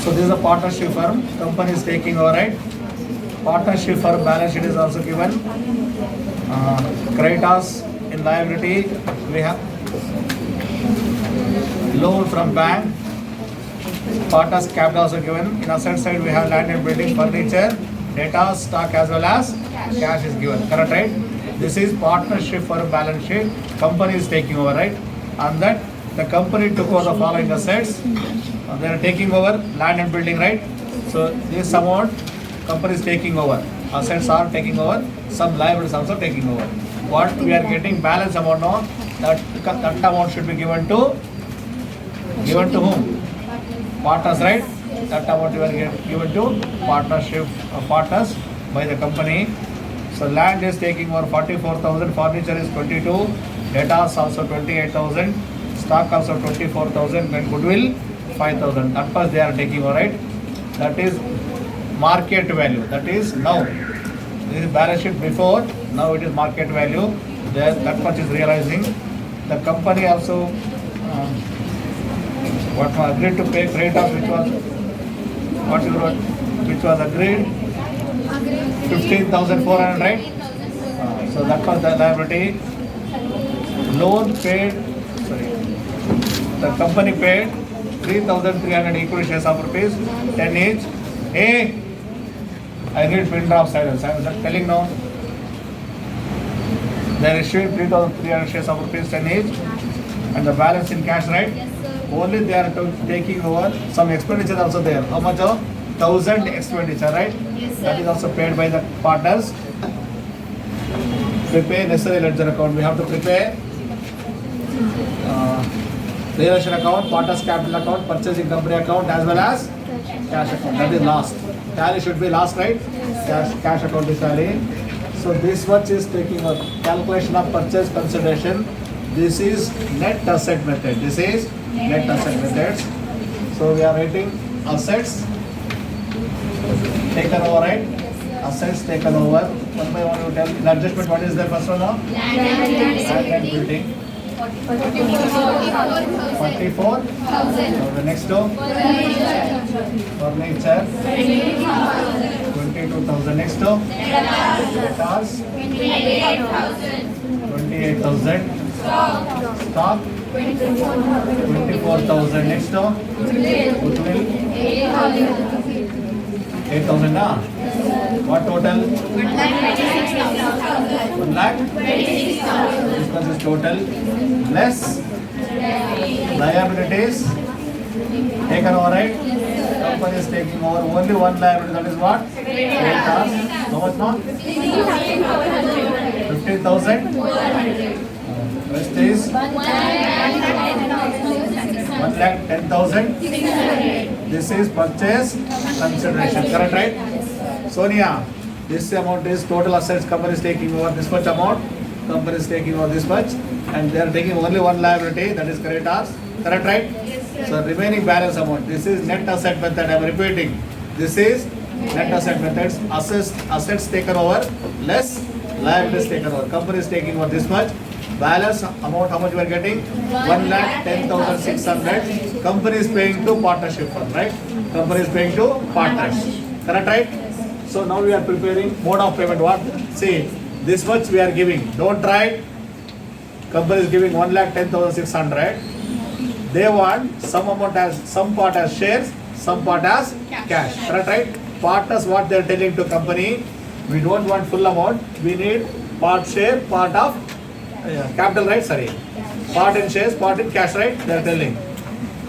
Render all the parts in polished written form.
So this is a partnership firm. Company is taking over, right? Partnership firm balance sheet is also given. Creditors in liability, we have loan from bank. Partners capital also given. In asset side, we have land and building, furniture, data, stock as well as cash is given. Correct, right? This is partnership for balance sheet. Company is taking over, right? And that the company took over the following assets. They are taking over land and building, right? So this amount, company is taking over. Assets are taking over. Some liabilities also taking over. What we are getting balance amount now, that amount should be given to whom? Partners, right? That amount you are given to partnership partners by the company. So land is taking over 44,000, furniture is 22, data is also 28,000, stock also 24,000, and goodwill 5,000. That much they are taking over, right? That is market value. That is now. This is balance sheet before. Now it is market value. That much is realizing. The company also what was agreed to pay creditors, which was what you wrote, which was agreed 15,400, right? So that was the liability. Loan paid, sorry, the company paid 3,300 equity shares of rupees 10 each. Hey, I need pin drop silence. I was telling now. They are issuing 3,300 shares of rupees 10 each, and the balance in cash, right? Only they are taking over. Some expenditure also there. How much of 1,000 expenditure, right? Yes, sir. That is also paid by the partners. Prepare necessary ledger account. We have to prepare realization account, partners capital account, purchasing company account, as well as cash account. That is last. Tally should be last, right? Cash account is tally. So this much is taking a calculation of purchase consideration. This is net asset method. This is net asset methods. So we are writing assets taken over, right? Assets taken over. One by one you tell. In adjustment, what is there first one now? Land and building. 44,000. The next two. Furniture. 22,000. Next two. Debtors. 28,000. Stock. 24,000. Next two. Goodwill. 8,000 na? What total? 1 lakh? This much is total. Less liabilities taken over, right? Company is taking over only one liability, that is what? Creditors. How much now? 15,000. Rest is 1,10,000. This is purchase consideration. Correct, right? Sonia, this amount is total assets. Company is taking over this much amount. Company is taking over this much, and they are taking only one liability, that is creditors. Correct, right? Yes, sir. So remaining balance amount. This is net asset method. I am repeating. This is net asset methods. Assets taken over less liabilities taken over. Company is taking over this much. Balance amount, how much we are getting? 1,10,600. Company is paying to partnership firm, right? Company is paying to partners. Correct, right? So now we are preparing mode of payment. What? See, this much we are giving. Don't try. Company is giving 1,10,600. They want some amount as, some part as shares, some part as cash. Correct, right? Partners, what they are telling to company, we don't want full amount. We need part share, part of capital, right? Sorry. Part in shares, part in cash, right? They are telling.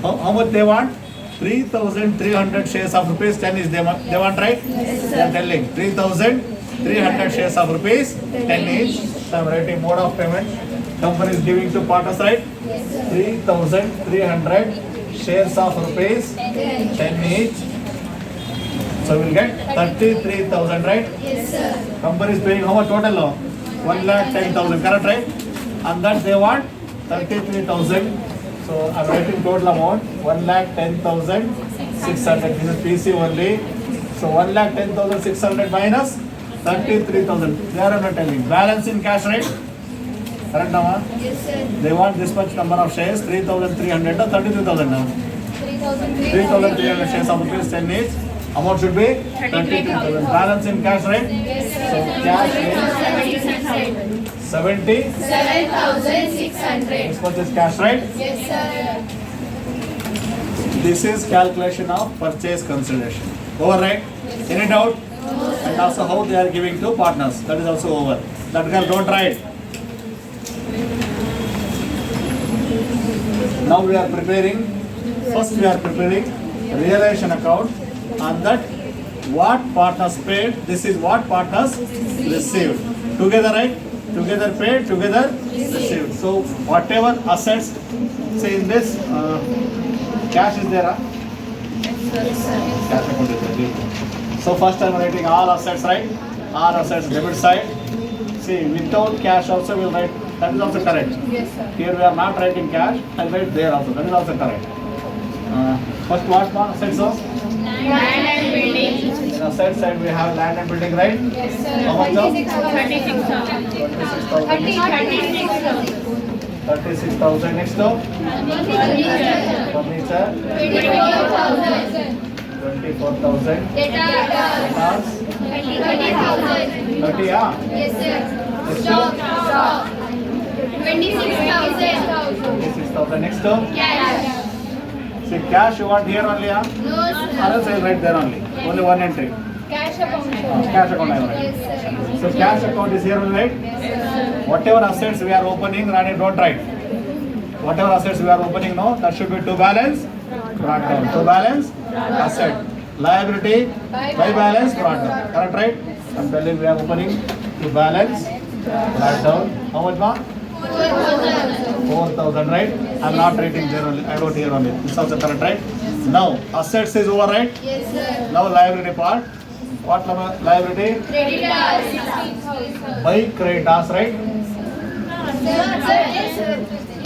How much they want? 3,300 shares of rupees 10 is they want, right? Yes, sir. They are telling 3,300 shares of rupees 10 each. So I am writing mode of payment. Company is giving to partners, right? Yes, sir. 3,300 shares of rupees 10 each. So we will get 33,000, right? Yes, sir. Company is paying how much total now? 1,10,000, correct, right? And that they want 33,000. So I am writing total amount 1,10,600. This is PC only. So 1,10,600 minus 33,000. They are not telling. Balance in cash, right? Correct now? Yes, sir. They want this much number of shares, 3,300 or 33,000 now. 3,300. 3,300 shares of rupees 10 each. Amount should be 32,000. Balance in cash, right? So cash is 70. 7,600. This much is cash, right? Yes, sir. This is calculation of purchase consideration. Over, right? Any doubt? And also how they are giving to partners. That is also over. That girl, don't try it. Now we are preparing. First we are preparing realization account. On that, what partners paid. This is what partners received. Together, right? Together paid, together received. So whatever assets, say in this, cash is there. Cash account is there. So first I am writing all assets, right? All assets debit side. See, without cash also we will write. That is also correct. Yes, sir. Here we are not writing cash. I write there also. That is also correct. First what assets of? Land and building. In asset side we have land and building, right? Yes, sir. How much of? 36,000. 26,000. 36,000. 36,000. Next of? Furniture. 24,000. 24,000. Data. Cars. 30,000. 30, yeah. Yes, sir. Next Stock. of? 26,000. 26,000. Next of? Cash. See, cash you want here only, yeah? No, sir. Or else I will write there only. Only one entry. Cash account. Cash account I will write. Yes, sir. So cash account is here only, right? Whatever assets we are opening, Rani, don't write. Whatever assets we are opening now, that should be to balance, brought down. To balance, asset. Liability, by balance, brought down. Correct, right? I'm telling we are opening to balance, brought down. How much more? 4,000. 4,000, right? I'm not writing there only. I wrote here only. This also correct, right? Now, assets is over, right? Yes, sir. Now, liability part. What liability? Creditors. 16,000. By creditors, right? Sir, yes, sir.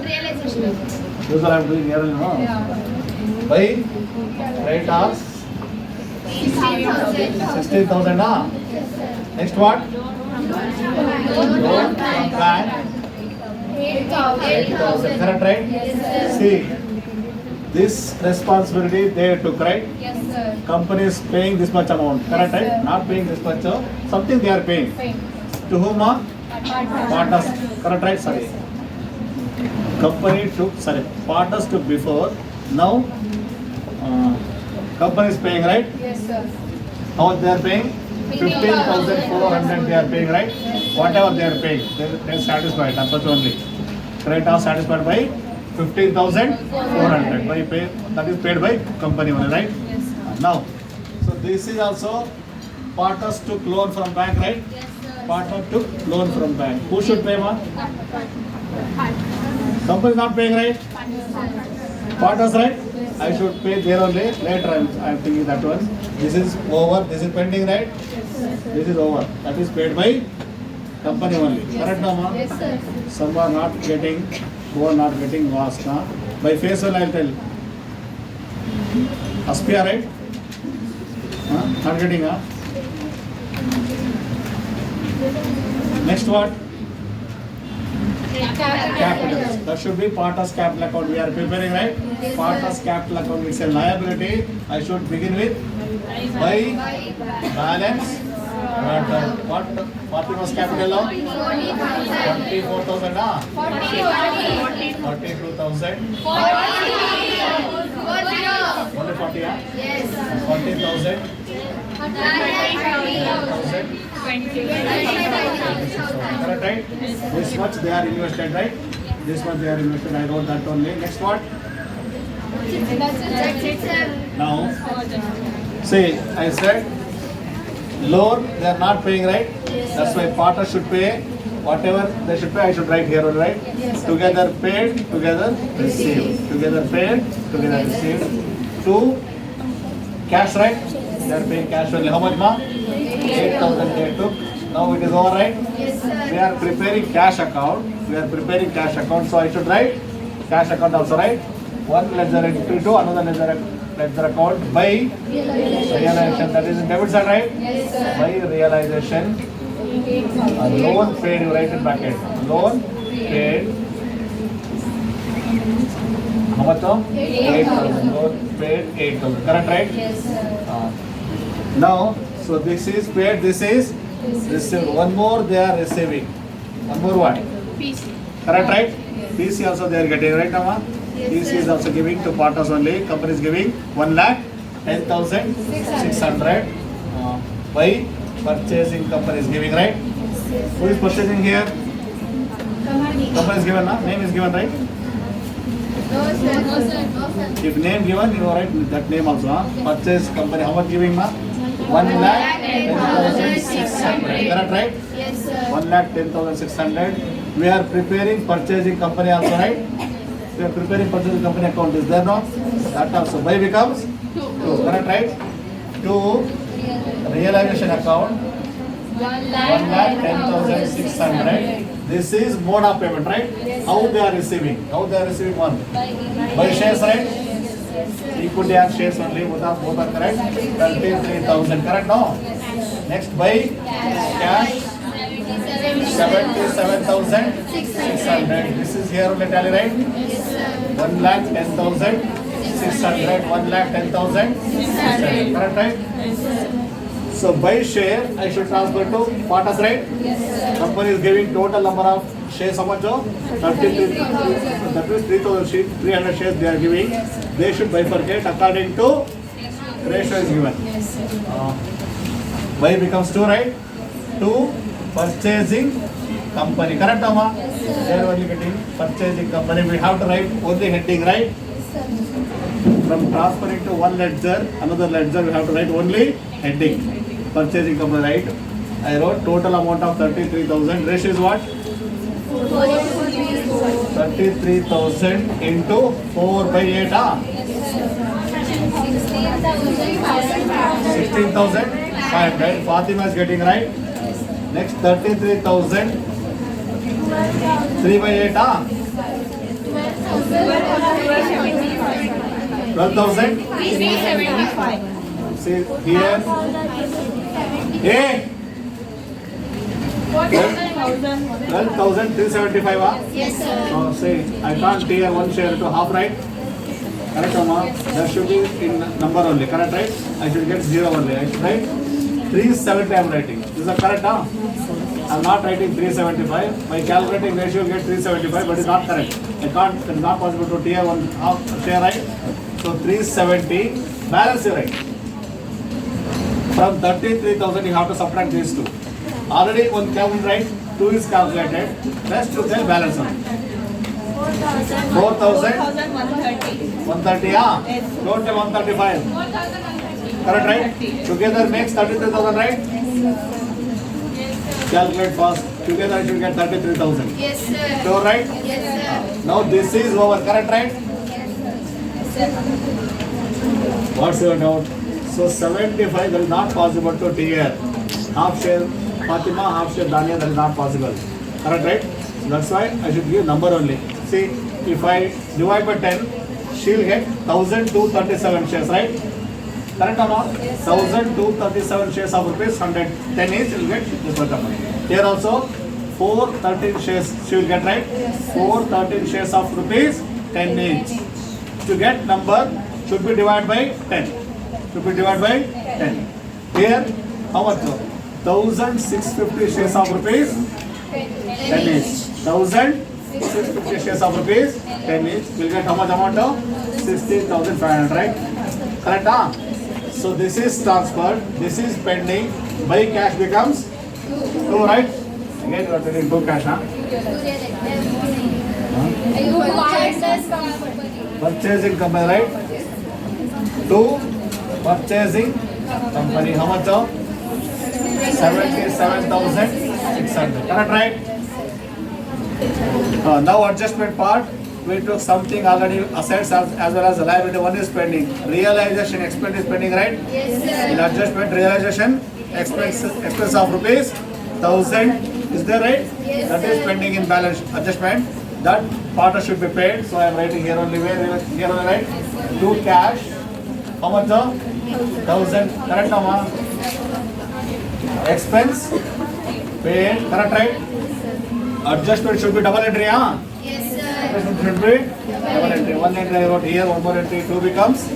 Realization. Usually I'm doing here only, no? By creditors, 16,000. 16,000, ah? Next what? Loan from bank, 8,000. Correct, right? Yes, sir. See, this responsibility they took, right? Yes, sir. Company is paying this much amount, correct, Yes, right? sir. Not paying this much, something they are paying. To whom? Partners, correct, right? Sorry. Company took, sorry, partners took before. Now, company is paying, right? Yes, sir. How much they are paying? 15,400 they are paying, right? Whatever they are paying, they are satisfied. That's what only. Creditors satisfied by 15,400 by pay. That is paid by company only, right? Yes, sir. Now, so this is also partners took loan from bank, right? Yes, sir. Partner took loan from bank. Who should pay more? Company is not paying, right? Partners, right? I should pay there only. Later I am thinking that one. This is over. This is pending, right? This is over. That is paid by company only. Correct, no, ma? Yes, sir. Some are not getting, who are not getting was, na? By face only I will tell. Aspia, right? Huh? Not getting, huh? Next what? Capital. That should be partners capital account. We are preparing, right? Yes, Partners sir. capital account. It's a liability. I should begin with by balance. What was capital now? 44,000, ah? 42,000. Only 40, ah? Yes. 40,000. 20,000. Correct, right? This much they are invested, right? This much they are invested. I wrote that only. Next what? That's it, sir. Now, see, I said loan they are not paying, right? That's why partners should pay. Whatever they should pay, I should write here, right? Yes, sir. Together paid, together received. Together paid, together received. To cash, right? They are paying cash only. How much, ma? 8,000 they took. Now it is over, right? Yes, sir. We are preparing cash account. We are preparing cash account. So I should write cash account also, right? One ledger entry to another ledger account by realization. That is in debit side, right? Yes, sir. By realization. Loan paid, you write in bracket. Loan paid. How much? 8,000. Both paid 8,000. Correct, right? Yes, sir. Now, so this is paid, this is received. One more they are receiving. One more what? PC. Correct, right? PC also they are getting, right, Amma? Yes, PC sir. is also giving to partners only. Company is giving 1,10,600. By purchasing company is giving, right? Who is purchasing here? Company is given, na? Name is given, right? No, sir. No, sir. No, sir. If name given, you write that name also. Huh? Purchase company, how much giving, ma? 1,10,600. Correct, right? Yes, sir. 1,10,600. We are preparing purchasing company also, right? We are preparing purchasing company account. Is there no? That also. By becomes 2. Correct, right? 2 realization account. 1,10,600. This is mode of payment, right? How they are receiving? How they are receiving one? By shares, right? Equity and shares only. Both are correct. 33,000. Correct, no? Next by cash. 77,600. This is here only tally, right? 1,10,600. 1,10,600. Correct, right? So by share, I should transfer to partners, right? Company is giving total number of shares. How much? 33. That means 3,300 shares they are giving. They should bifurcate according to ratio is given. Y becomes 2, right? 2 purchasing company. Correct, Amma? They are only getting purchasing company. We have to write only heading, right? From transferring to one ledger, another ledger, we have to write only heading. Purchasing company, right? I wrote total amount of 33,000. Ratio is what? 33,000 into 4 by 8. 16,500. Fatima is getting right. Next 33,000. 3 by 8. 12,000. 375. See here. Hey. 12,375. Yes, sir. Say I can't tear one share to half, right? Correct, Amma? That should be in number only. Correct, right? I should get 0 only. I should write 370. I am writing. Is that correct, huh? I am not writing 375. My calculating ratio get 375, but it's not correct. I can't. It is not possible to tear one half share, right? So 370. Balance you write. From 33,000, you have to subtract these two. Already one calculate, right? 2 is calculated. Rest to tell balance on. 4,130. 130, yeah? Total 135. Correct, right? Together makes 33,000, right? Calculate fast. Together I should get 33,000. Yes, sir. Sure, right? Yes, sir. Now this is over. Correct, right? What's your doubt? So 75, that is not possible to tear. Half share Fatima, half share Dania, that is not possible. Correct, right? So that's why I should give number only. See, if I divide by 10, she will get 1,237 shares, right? Correct or not? 1,237 shares of rupees, 110 each, she will get this much of money. Here also, 413 shares she will get, right? 413 shares of rupees, 10 each. To get number, should be divided by 10. Should be divided by 10. Here, how much? 1,650 shares of rupees, 10 each. 1,650 shares of rupees, 10 each. Will get how much amount of? 16,500, right? Correct, huh? So this is transferred, this is pending. By cash becomes 2, right? Again, you are taking 2 cash, huh? Purchasing company, right? 2 purchasing company. How much of? 77,600. Correct, right? Now adjustment part. We took something already assets as well as the liability. One is pending. Realization expense is pending, right? Yes, sir. In adjustment, realization expense of rupees 1,000 is there, right? Yes, That is sir. pending in balance adjustment. That part should be paid. So I am writing here only. Where here only, right? To cash. How much? 1,000. Correct, Amma? Expense paid. Correct, right? Adjustment should be double entry, huh? Yes, sir. calculation should be double entry. One entry I wrote here, one more entry, 2 becomes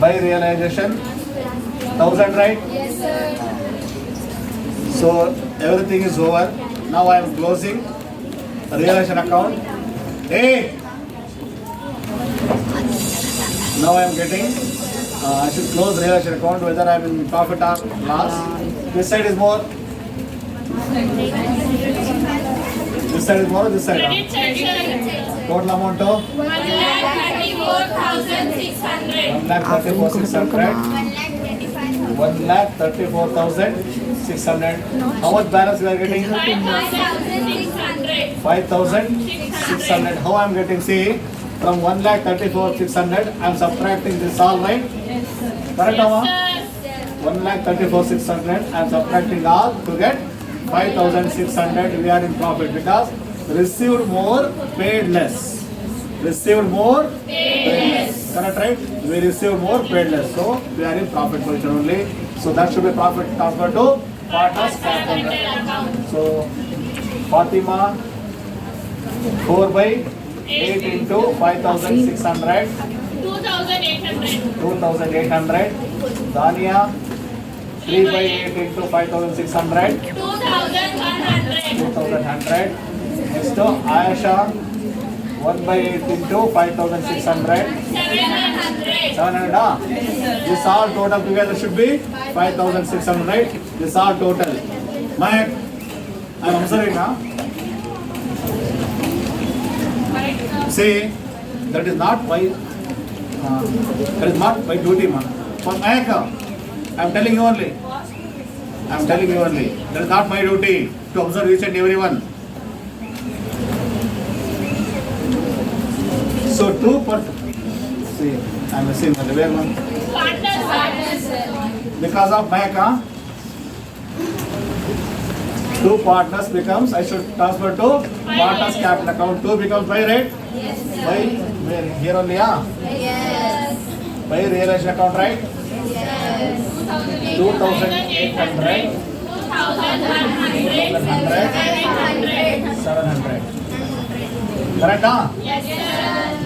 by realization 1000, right? Yes, sir. So everything is over. Now I am closing realization account. Hey! Now I am getting, I should close realization account whether I am in profit or loss. This side is more. This side is more, this side. Credit check, sir. Total amount of 1,34,600. 1,34,600. 1,34,600. How much balance we are getting? 5,600. 5,600. How I am getting? See, from 1,34,600, I am subtracting this all, right? Correct, Amma? 1,34,600. I am subtracting all to get 5,600. We are in profit because received more, paid less. Received more, paid less. Correct, right? We received more, paid less. So we are in profit position only. So that should be profit transfer to partners capital. So Fatima 4 by 8 into 5,600. 2,800. 2,800. Dania 3 by 8 into 5,600. 2,100. 2,100. Next to Ayesha 1 by 8 into 5,600. 700. 700. This all total together should be 5,600, right? This all total. Mike, I am observing now. See, that is not my duty, man. For Mike, I am telling you only. I am telling you only. That is not my duty to observe each and everyone. So 2%. See, I am missing the where one. Partners, sir. Because of Mike, 2 partners becomes, I should transfer to partners capital account. 2 becomes by, right? Yes, sir. By, where? Here only, Yes. by realization account, right? Yes. 2,800. 2,100. 700. Correct, huh? Yes, sir.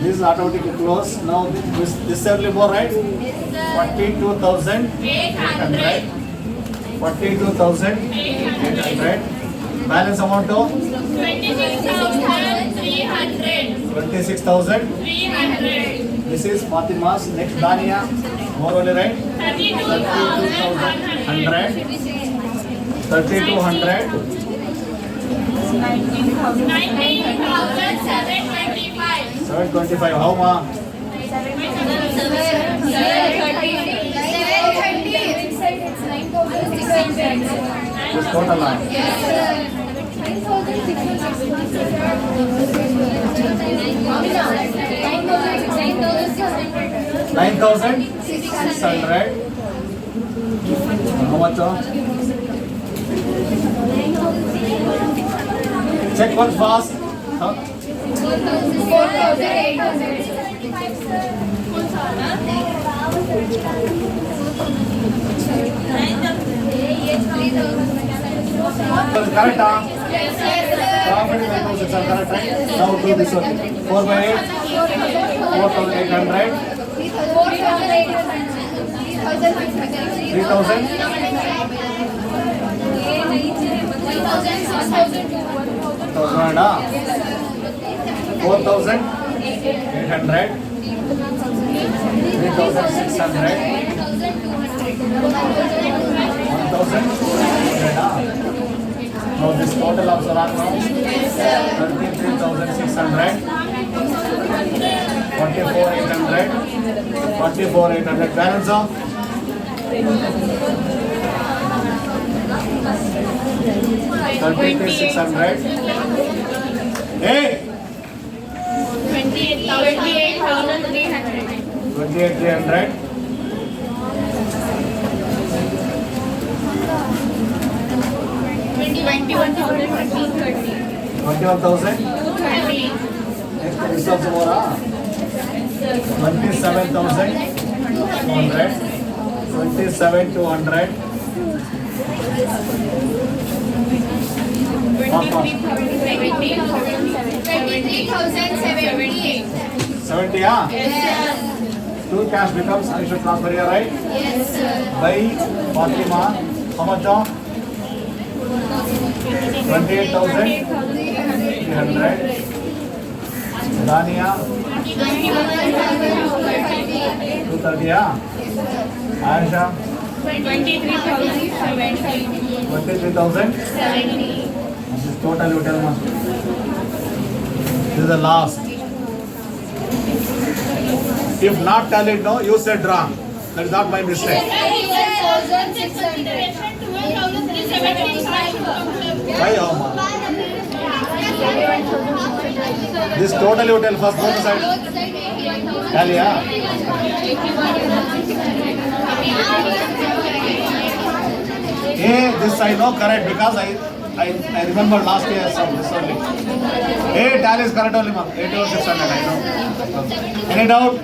This is automatically close. Now this is only more, right? 42,800. 42,800. Balance amount of 26,300. 26,000. This is Fatima's. Next Dania. More only, right? 32,100. 3,200. 19,725. 725. How ma? 730. This total now. Yes, sir. 9,600. How much? Check once fast. Huh? 4,800. Correct, huh? Yes, sir. Profit is 9,600, correct, right? Now do this one. 4 by 8, 4,800. 3,000. 1,000, huh? 4,800. 3,600. 1,200, huh? Now this total also run now. 33,600. 44,800. 44,800. Balance of 33,600. Hey! 28,300. 28,300. 21,000. 230. Next this also more, huh? 27,200. 27,200. 23,000. 23,078. 70, yeah? Yes. 2 cash becomes, I should transfer here, right? Yes, sir. By Fatima, how much on? 28,300. Dania, 230, yeah? Aisha, 23,070. 23,000. This is total you tell me. This is the last. If not tallied, no, you said wrong. That is not my mistake. 31,600. Why, Oma? This total you tell first, both sides. Tally, yeah? Hey, this I know correct because I remember last year some this only. Hey, tally is correct only, ma'am. 8,600 I know. Any doubt?